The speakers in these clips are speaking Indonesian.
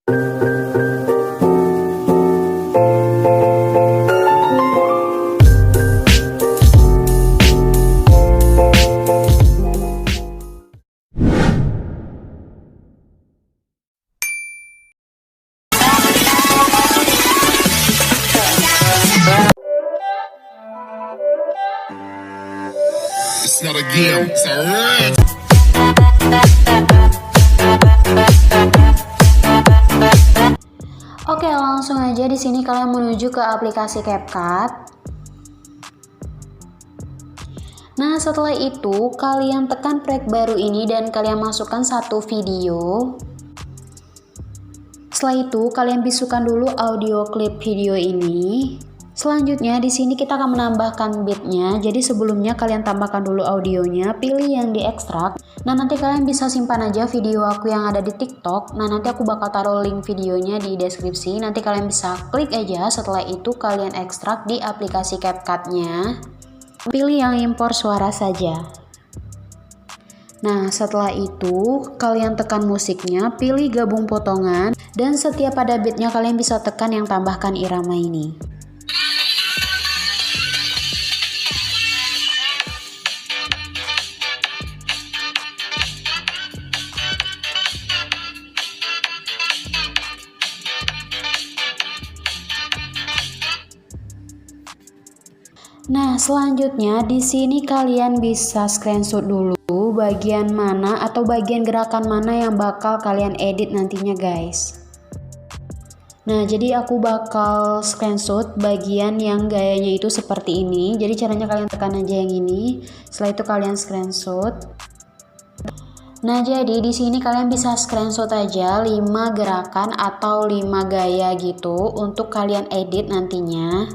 It's not a game, it's a ride. Oke, langsung aja di sini kalian menuju ke aplikasi CapCut. Nah, setelah itu kalian tekan proyek baru ini dan kalian masukkan satu video. Setelah itu kalian bisukan dulu audio klip video ini. Selanjutnya di sini kita akan menambahkan beatnya. Jadi sebelumnya kalian tambahkan dulu audionya, pilih yang diekstrak. Nah, nanti kalian bisa simpan aja video aku yang ada di TikTok. Nah, nanti aku bakal taruh link videonya di deskripsi. Nanti kalian bisa klik aja. Setelah itu kalian ekstrak di aplikasi CapCut-nya. Pilih yang impor suara saja. Nah, setelah itu kalian tekan musiknya, pilih gabung potongan, dan setiap ada beatnya kalian bisa tekan yang tambahkan irama ini. Nah, selanjutnya di sini kalian bisa screenshot dulu bagian mana atau bagian gerakan mana yang bakal kalian edit nantinya, guys. Nah, jadi aku bakal screenshot bagian yang gayanya itu seperti ini. Jadi caranya kalian tekan aja yang ini. Setelah itu kalian screenshot. Nah, jadi di sini kalian bisa screenshot aja 5 gerakan atau 5 gaya gitu untuk kalian edit nantinya.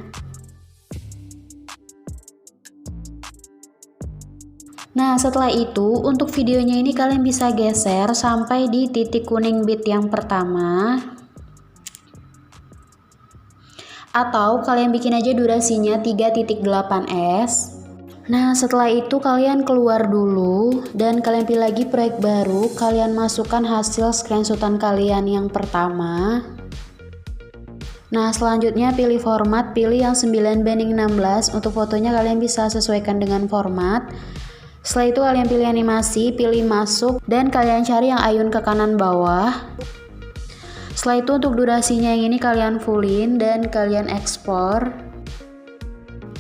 Nah, setelah itu untuk videonya ini kalian bisa geser sampai di titik kuning beat yang pertama. Atau kalian bikin aja durasinya 3.8s. Nah, setelah itu kalian keluar dulu dan kalian pilih lagi proyek baru. Kalian masukkan hasil screenshotan kalian yang pertama. Nah, selanjutnya pilih format, pilih yang 9:16. Untuk fotonya kalian bisa sesuaikan dengan format. Setelah itu kalian pilih animasi, pilih masuk, dan kalian cari yang ayun ke kanan bawah. Setelah itu untuk durasinya yang ini kalian fullin dan kalian ekspor.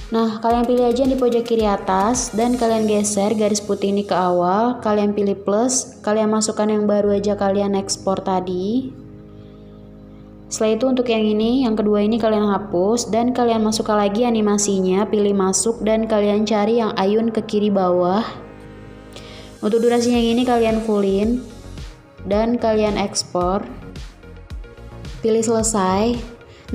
Nah, kalian pilih aja di pojok kiri atas dan kalian geser garis putih ini ke awal. Kalian pilih plus, kalian masukkan yang baru aja kalian ekspor tadi. Setelah itu untuk yang ini, yang kedua ini kalian hapus dan kalian masukkan lagi animasinya, pilih masuk dan kalian cari yang ayun ke kiri bawah. Untuk durasinya yang ini kalian fullin dan kalian ekspor. Pilih selesai.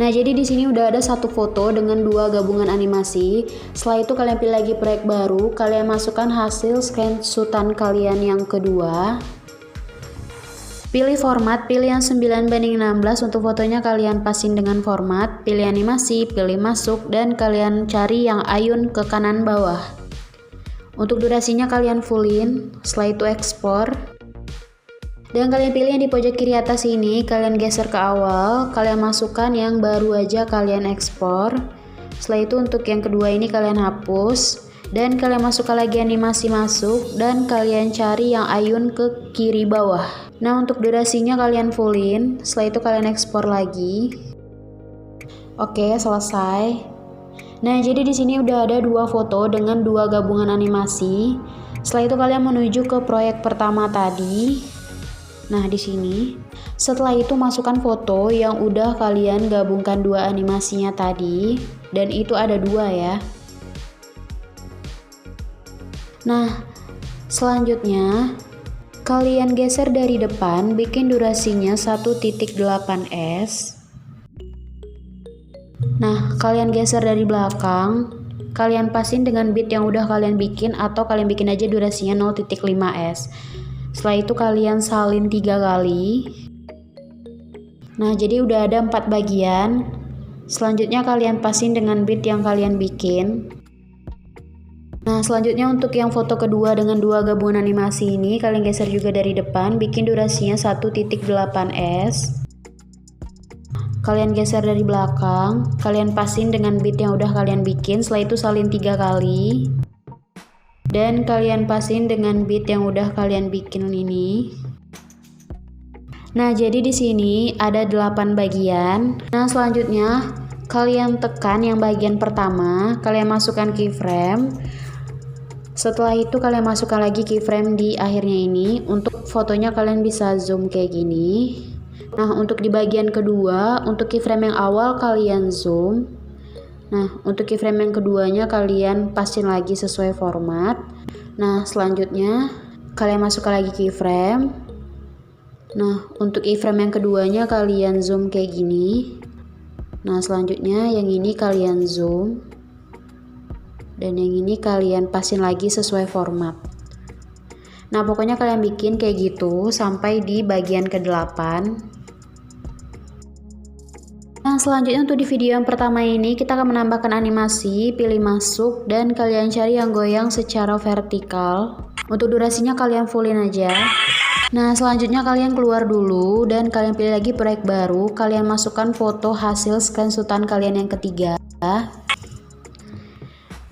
Nah, jadi di sini udah ada satu foto dengan 2 gabungan animasi. Setelah itu kalian pilih lagi proyek baru, kalian masukkan hasil screenshotan kalian yang kedua. Pilih format, pilih yang 9:16. Untuk fotonya kalian pasin dengan format, pilih animasi, pilih masuk, dan kalian cari yang ayun ke kanan bawah. Untuk durasinya kalian fullin, setelah itu ekspor. Dan kalian pilih yang di pojok kiri atas ini, kalian geser ke awal, kalian masukkan yang baru aja kalian ekspor. Setelah itu untuk yang kedua ini kalian hapus. Dan kalian masukkan lagi animasi masuk dan kalian cari yang ayun ke kiri bawah. Nah, untuk durasinya kalian fullin, setelah itu kalian ekspor lagi. Oke, selesai. Nah, jadi di sini udah ada 2 foto dengan 2 gabungan animasi. Setelah itu kalian menuju ke proyek pertama tadi. Nah, di sini. Setelah itu masukkan foto yang udah kalian gabungkan 2 animasinya tadi, dan itu ada 2 ya. Nah, selanjutnya kalian geser dari depan, bikin durasinya 1.8s. Nah, kalian geser dari belakang, kalian pasin dengan beat yang udah kalian bikin atau kalian bikin aja durasinya 0.5s. Setelah itu kalian salin 3 kali. Nah, jadi udah ada 4 bagian. Selanjutnya kalian pasin dengan beat yang kalian bikin. Nah, selanjutnya untuk yang foto kedua dengan 2 gabungan animasi ini, kalian geser juga dari depan, bikin durasinya 1.8s. kalian geser dari belakang, kalian pasin dengan bit yang udah kalian bikin, setelah itu salin 3 kali. Dan kalian pasin dengan bit yang udah kalian bikin ini. Nah, jadi di sini ada 8 bagian. Nah, selanjutnya kalian tekan yang bagian pertama, kalian masukkan keyframe. Setelah itu kalian masukkan lagi keyframe di akhirnya ini. Untuk fotonya kalian bisa zoom kayak gini. Nah, untuk di bagian kedua, untuk keyframe yang awal kalian zoom. Nah, untuk keyframe yang keduanya kalian pasin lagi sesuai format. Nah, selanjutnya kalian masukkan lagi keyframe. Nah, untuk keyframe yang keduanya kalian zoom kayak gini. Nah, selanjutnya yang ini kalian zoom. Dan yang ini kalian pasin lagi sesuai format. Nah, pokoknya kalian bikin kayak gitu sampai di bagian ke-8. Nah, selanjutnya untuk di video yang pertama ini kita akan menambahkan animasi, pilih masuk dan kalian cari yang goyang secara vertikal. Untuk durasinya kalian fullin aja. Nah, selanjutnya kalian keluar dulu dan kalian pilih lagi proyek baru. Kalian masukkan foto hasil screenshotan kalian yang ketiga.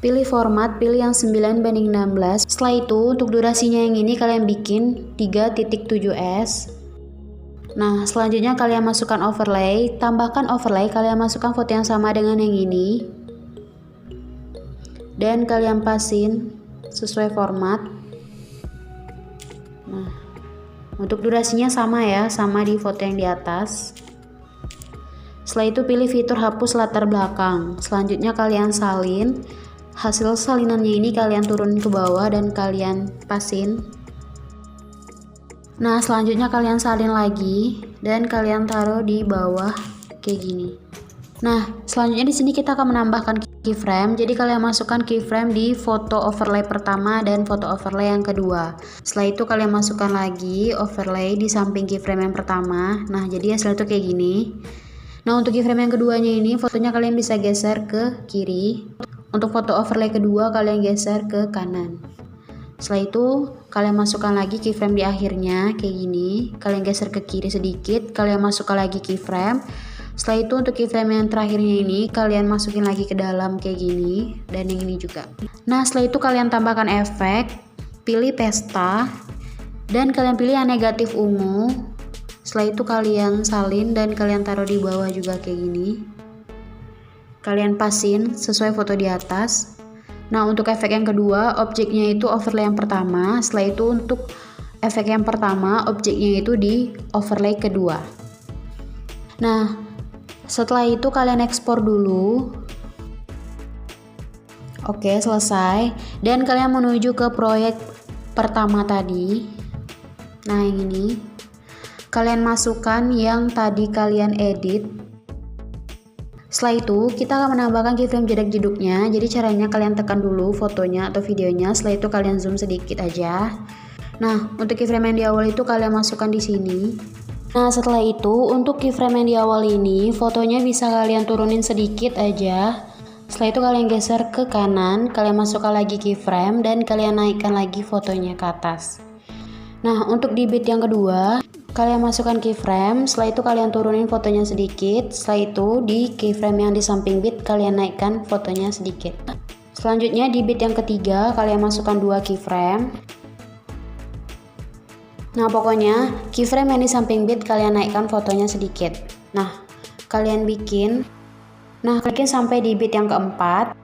Pilih format, pilih yang 9:16. Setelah itu untuk durasinya yang ini kalian bikin 3.7s. Nah, selanjutnya kalian masukkan overlay. Tambahkan overlay, kalian masukkan foto yang sama dengan yang ini. Dan kalian pasin sesuai format. Nah, untuk durasinya sama ya, sama di foto yang di atas. Setelah itu pilih fitur hapus latar belakang. Selanjutnya kalian salin. Hasil salinannya ini kalian turunin ke bawah dan kalian pasin. Nah, selanjutnya kalian salin lagi dan kalian taruh di bawah kayak gini. Nah, selanjutnya di sini kita akan menambahkan keyframe. Jadi kalian masukkan keyframe di foto overlay pertama dan foto overlay yang kedua. Setelah itu kalian masukkan lagi overlay di samping keyframe yang pertama. Nah, jadi hasil itu kayak gini. Nah, untuk keyframe yang keduanya ini fotonya kalian bisa geser ke kiri. Untuk foto overlay kedua kalian geser ke kanan. Setelah itu kalian masukkan lagi keyframe di akhirnya kayak gini. Kalian geser ke kiri sedikit, kalian masukkan lagi keyframe. Setelah itu untuk keyframe yang terakhirnya ini kalian masukin lagi ke dalam kayak gini dan yang ini juga. Nah, setelah itu kalian tambahkan efek, pilih pesta dan kalian pilih yang negatif ungu. Setelah itu kalian salin dan kalian taruh di bawah juga kayak gini. Kalian pasin sesuai foto di atas. Nah, untuk efek yang kedua, objeknya itu overlay yang pertama. Setelah itu untuk efek yang pertama, objeknya itu di overlay kedua. Nah, setelah itu kalian ekspor dulu. Oke, selesai. Dan kalian menuju ke proyek pertama tadi. Nah, yang ini. Kalian masukkan yang tadi kalian edit. Setelah itu, kita akan menambahkan keyframe jedak-jeduknya. Jadi caranya kalian tekan dulu fotonya atau videonya. Setelah itu kalian zoom sedikit aja. Nah, untuk keyframe yang di awal itu kalian masukkan di sini. Nah, setelah itu untuk keyframe yang di awal ini fotonya bisa kalian turunin sedikit aja. Setelah itu kalian geser ke kanan, kalian masukkan lagi keyframe dan kalian naikkan lagi fotonya ke atas. Nah, untuk di bit yang kedua kalian masukkan keyframe. Setelah itu kalian turunin fotonya sedikit. Setelah itu di keyframe yang di samping bit kalian naikkan fotonya sedikit. Selanjutnya di bit yang ketiga kalian masukkan 2 keyframe. Nah, pokoknya keyframe yang di samping bit kalian naikkan fotonya sedikit. Nah, kalian bikin sampai di bit yang keempat.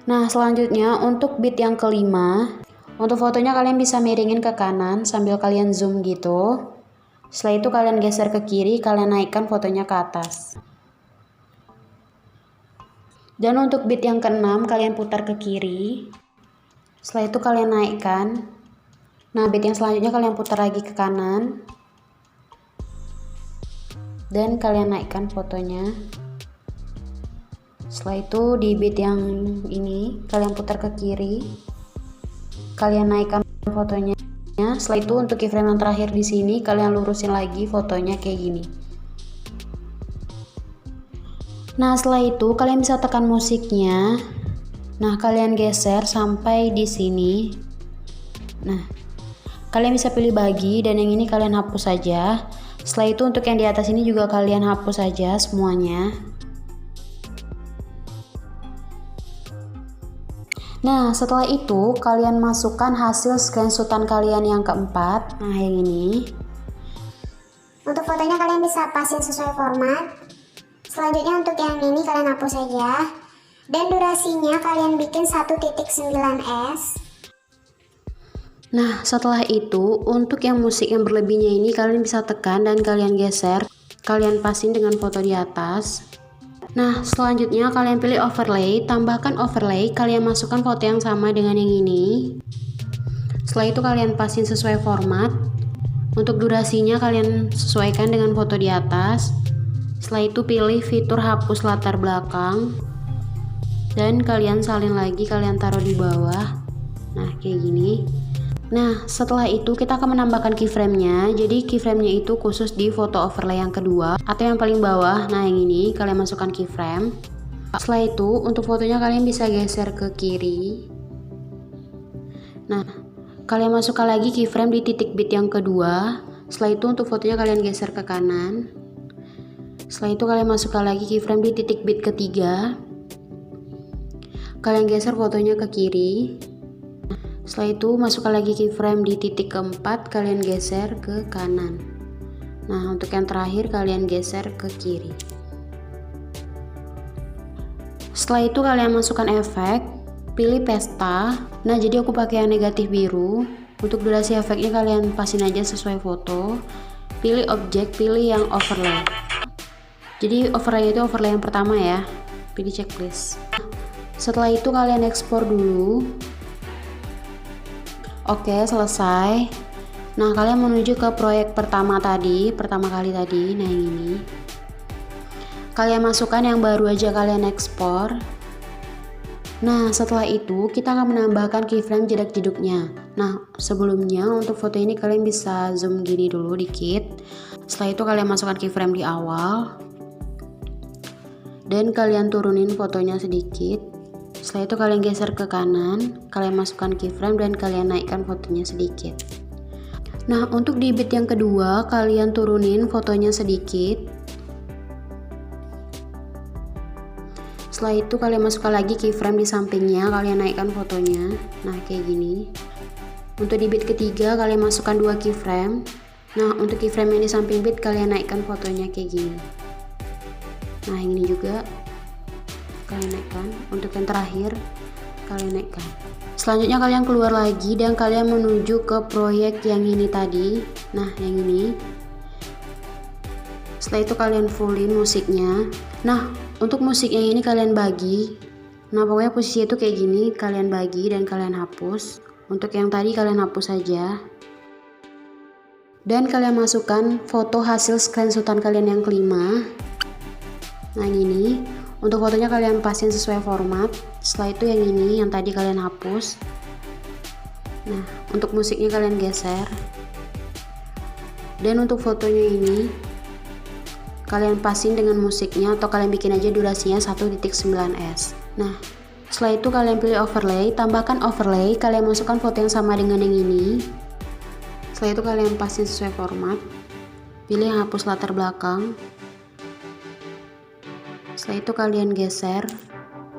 Nah, selanjutnya untuk bit yang kelima, untuk fotonya kalian bisa miringin ke kanan sambil kalian zoom gitu. Setelah itu kalian geser ke kiri, kalian naikkan fotonya ke atas. Dan untuk bit yang keenam kalian putar ke kiri. Setelah itu kalian naikkan. Nah, bit yang selanjutnya kalian putar lagi ke kanan. Dan kalian naikkan fotonya. Setelah itu di bit yang ini kalian putar ke kiri. Kalian naikkan fotonya. Setelah itu untuk keyframe yang terakhir di sini kalian lurusin lagi fotonya kayak gini. Nah, setelah itu kalian bisa tekan musiknya. Nah, kalian geser sampai di sini. Nah, kalian bisa pilih bagi dan yang ini kalian hapus saja. Setelah itu untuk yang di atas ini juga kalian hapus saja semuanya. Nah, setelah itu kalian masukkan hasil screenshotan kalian yang keempat. Nah, yang ini. Untuk fotonya kalian bisa pasin sesuai format. Selanjutnya untuk yang ini kalian hapus saja. Dan durasinya kalian bikin 1.9s. Nah, setelah itu untuk yang musik yang berlebihnya ini kalian bisa tekan dan kalian geser. Kalian pasin dengan foto di atas. Nah, selanjutnya kalian pilih overlay, tambahkan overlay, kalian masukkan foto yang sama dengan yang ini. Setelah itu kalian pasin sesuai format. Untuk durasinya kalian sesuaikan dengan foto di atas. Setelah itu pilih fitur hapus latar belakang. Dan kalian salin lagi, kalian taruh di bawah. Nah, kayak gini. Nah, setelah itu kita akan menambahkan keyframe-nya. Jadi keyframe-nya itu khusus di foto overlay yang kedua atau yang paling bawah. Nah, yang ini kalian masukkan keyframe. Setelah itu untuk fotonya kalian bisa geser ke kiri. Nah, kalian masukkan lagi keyframe di titik bit yang kedua. Setelah itu untuk fotonya kalian geser ke kanan. Setelah itu kalian masukkan lagi keyframe di titik bit ketiga. Kalian geser fotonya ke kiri. Setelah itu masukkan lagi keyframe di titik keempat, kalian geser ke kanan. Nah, untuk yang terakhir kalian geser ke kiri. Setelah itu kalian masukkan efek, pilih pesta. Nah, jadi aku pakai yang negatif biru. Untuk durasi efeknya kalian pasin aja sesuai foto. Pilih objek, pilih yang overlay. Jadi overlay itu overlay yang pertama ya. Pilih checklist. Setelah itu kalian ekspor dulu. Oke, selesai. Nah, kalian menuju ke proyek pertama kali tadi. Nah, yang ini. Kalian masukkan yang baru aja kalian ekspor. Nah, setelah itu kita akan menambahkan keyframe jedak-jeduknya. Nah, sebelumnya untuk foto ini kalian bisa zoom gini dulu dikit. Setelah itu kalian masukkan keyframe di awal. Dan kalian turunin fotonya sedikit. Setelah itu kalian geser ke kanan, kalian masukkan keyframe dan kalian naikkan fotonya sedikit. Nah, untuk di bit yang kedua, kalian turunin fotonya sedikit. Setelah itu kalian masukkan lagi keyframe di sampingnya, kalian naikkan fotonya. Nah, kayak gini. Untuk di bit ketiga, kalian masukkan 2 keyframe. Nah, untuk keyframe yang di samping bit, kalian naikkan fotonya kayak gini. Nah, ini juga kalian naikkan. Untuk yang terakhir kalian naikkan. Selanjutnya kalian keluar lagi dan kalian menuju ke proyek yang ini tadi. Nah, yang ini. Setelah itu kalian fullin musiknya. Nah, untuk musik yang ini kalian bagi. Nah, pokoknya posisi itu kayak gini, kalian bagi dan kalian hapus. Untuk yang tadi kalian hapus saja. Dan kalian masukkan foto hasil screenshotan kalian yang kelima. Nah, ini. Untuk fotonya kalian pasin sesuai format. Setelah itu yang ini, yang tadi kalian hapus. Nah, untuk musiknya kalian geser. Dan untuk fotonya ini, kalian pasin dengan musiknya atau kalian bikin aja durasinya 1.9s. Nah, setelah itu kalian pilih overlay, tambahkan overlay, kalian masukkan foto yang sama dengan yang ini. Setelah itu kalian pasin sesuai format. Pilih yang hapus latar belakang. Setelah itu kalian geser,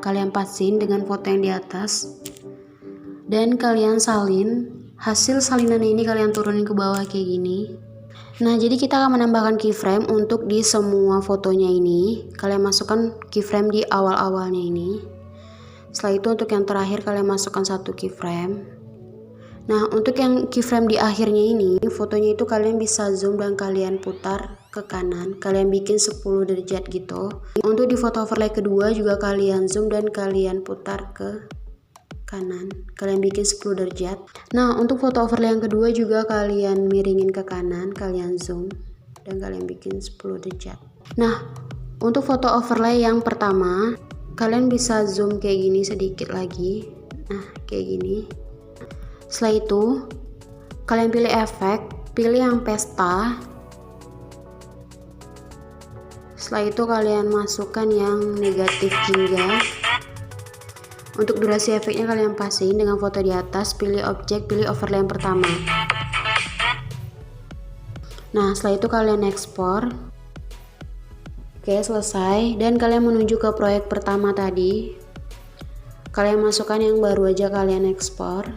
kalian pasin dengan foto yang di atas, dan kalian salin. Hasil salinan ini kalian turunin ke bawah kayak gini. Nah, jadi kita akan menambahkan keyframe untuk di semua fotonya ini. Kalian masukkan keyframe di awal-awalnya ini. Setelah itu untuk yang terakhir kalian masukkan 1 keyframe. Nah, untuk yang keyframe di akhirnya ini, fotonya itu kalian bisa zoom dan kalian putar ke kanan. Kalian bikin 10 derajat gitu. Untuk di foto overlay kedua juga kalian zoom dan kalian putar ke kanan. Kalian bikin 10 derajat. Nah, untuk foto overlay yang kedua juga kalian miringin ke kanan, kalian zoom dan kalian bikin 10 derajat. Nah, untuk foto overlay yang pertama, kalian bisa zoom kayak gini sedikit lagi. Nah, kayak gini. Setelah itu, kalian pilih efek, pilih yang pesta. Setelah itu kalian masukkan yang negatif hingga. Untuk durasi efeknya kalian pasin dengan foto di atas, pilih objek, pilih overlay yang pertama. Nah, setelah itu kalian ekspor. Oke, selesai. Dan kalian menuju ke proyek pertama tadi. Kalian masukkan yang baru aja kalian ekspor.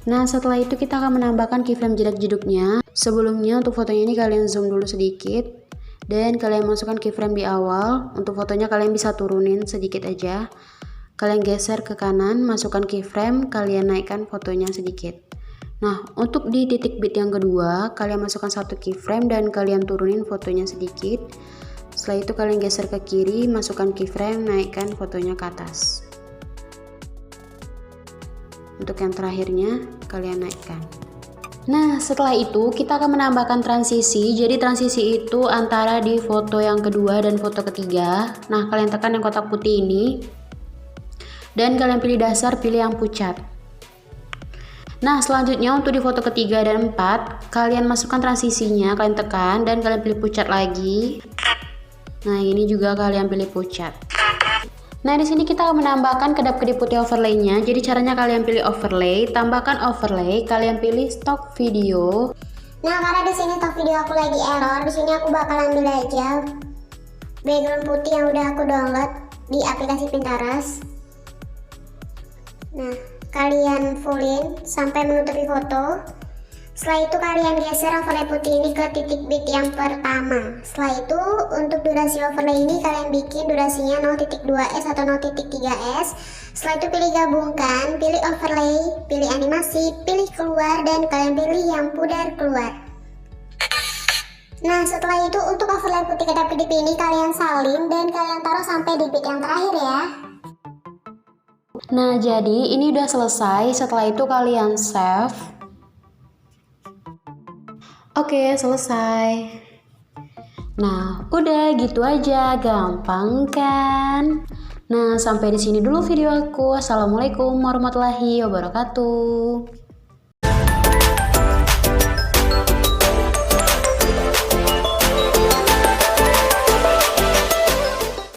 Nah, setelah itu kita akan menambahkan keyframe jedak-jeduknya. Sebelumnya untuk fotonya ini kalian zoom dulu sedikit. Dan kalian masukkan keyframe di awal. Untuk fotonya kalian bisa turunin sedikit aja. Kalian geser ke kanan, masukkan keyframe, kalian naikkan fotonya sedikit. Nah, untuk di titik bit yang kedua, kalian masukkan satu keyframe dan kalian turunin fotonya sedikit. Setelah itu kalian geser ke kiri, masukkan keyframe, naikkan fotonya ke atas. Untuk yang terakhirnya, kalian naikkan. Nah, setelah itu kita akan menambahkan transisi. Jadi transisi itu antara di foto yang kedua dan foto ketiga. Nah, kalian tekan yang kotak putih ini. Dan kalian pilih dasar, pilih yang pucat. Nah, selanjutnya untuk di foto ketiga dan 4, kalian masukkan transisinya, kalian tekan dan kalian pilih pucat lagi. Nah, ini juga kalian pilih pucat. Nah, di sini kita akan menambahkan kedap-kedip putih overlay-nya. Jadi caranya kalian pilih overlay, tambahkan overlay, kalian pilih stock video. Nah, karena di sini stock video aku lagi error, di sini aku bakal ambil aja background putih yang udah aku download di aplikasi Pinterest. Nah, kalian fullin sampai menutupi foto. Setelah itu kalian geser overlay putih ini ke titik bit yang pertama. Setelah itu untuk durasi overlay ini kalian bikin durasinya 0.2s atau 0.3s. Setelah itu pilih gabungkan, pilih overlay, pilih animasi, pilih keluar dan kalian pilih yang pudar keluar. Nah, setelah itu untuk overlay putih kedap-kedip ini kalian salin dan kalian taruh sampai di bit yang terakhir ya. Nah, jadi ini udah selesai. Setelah itu kalian save. Oke, selesai. Nah, udah gitu aja, gampang kan? Nah, sampai di sini dulu video aku. Assalamualaikum warahmatullahi wabarakatuh.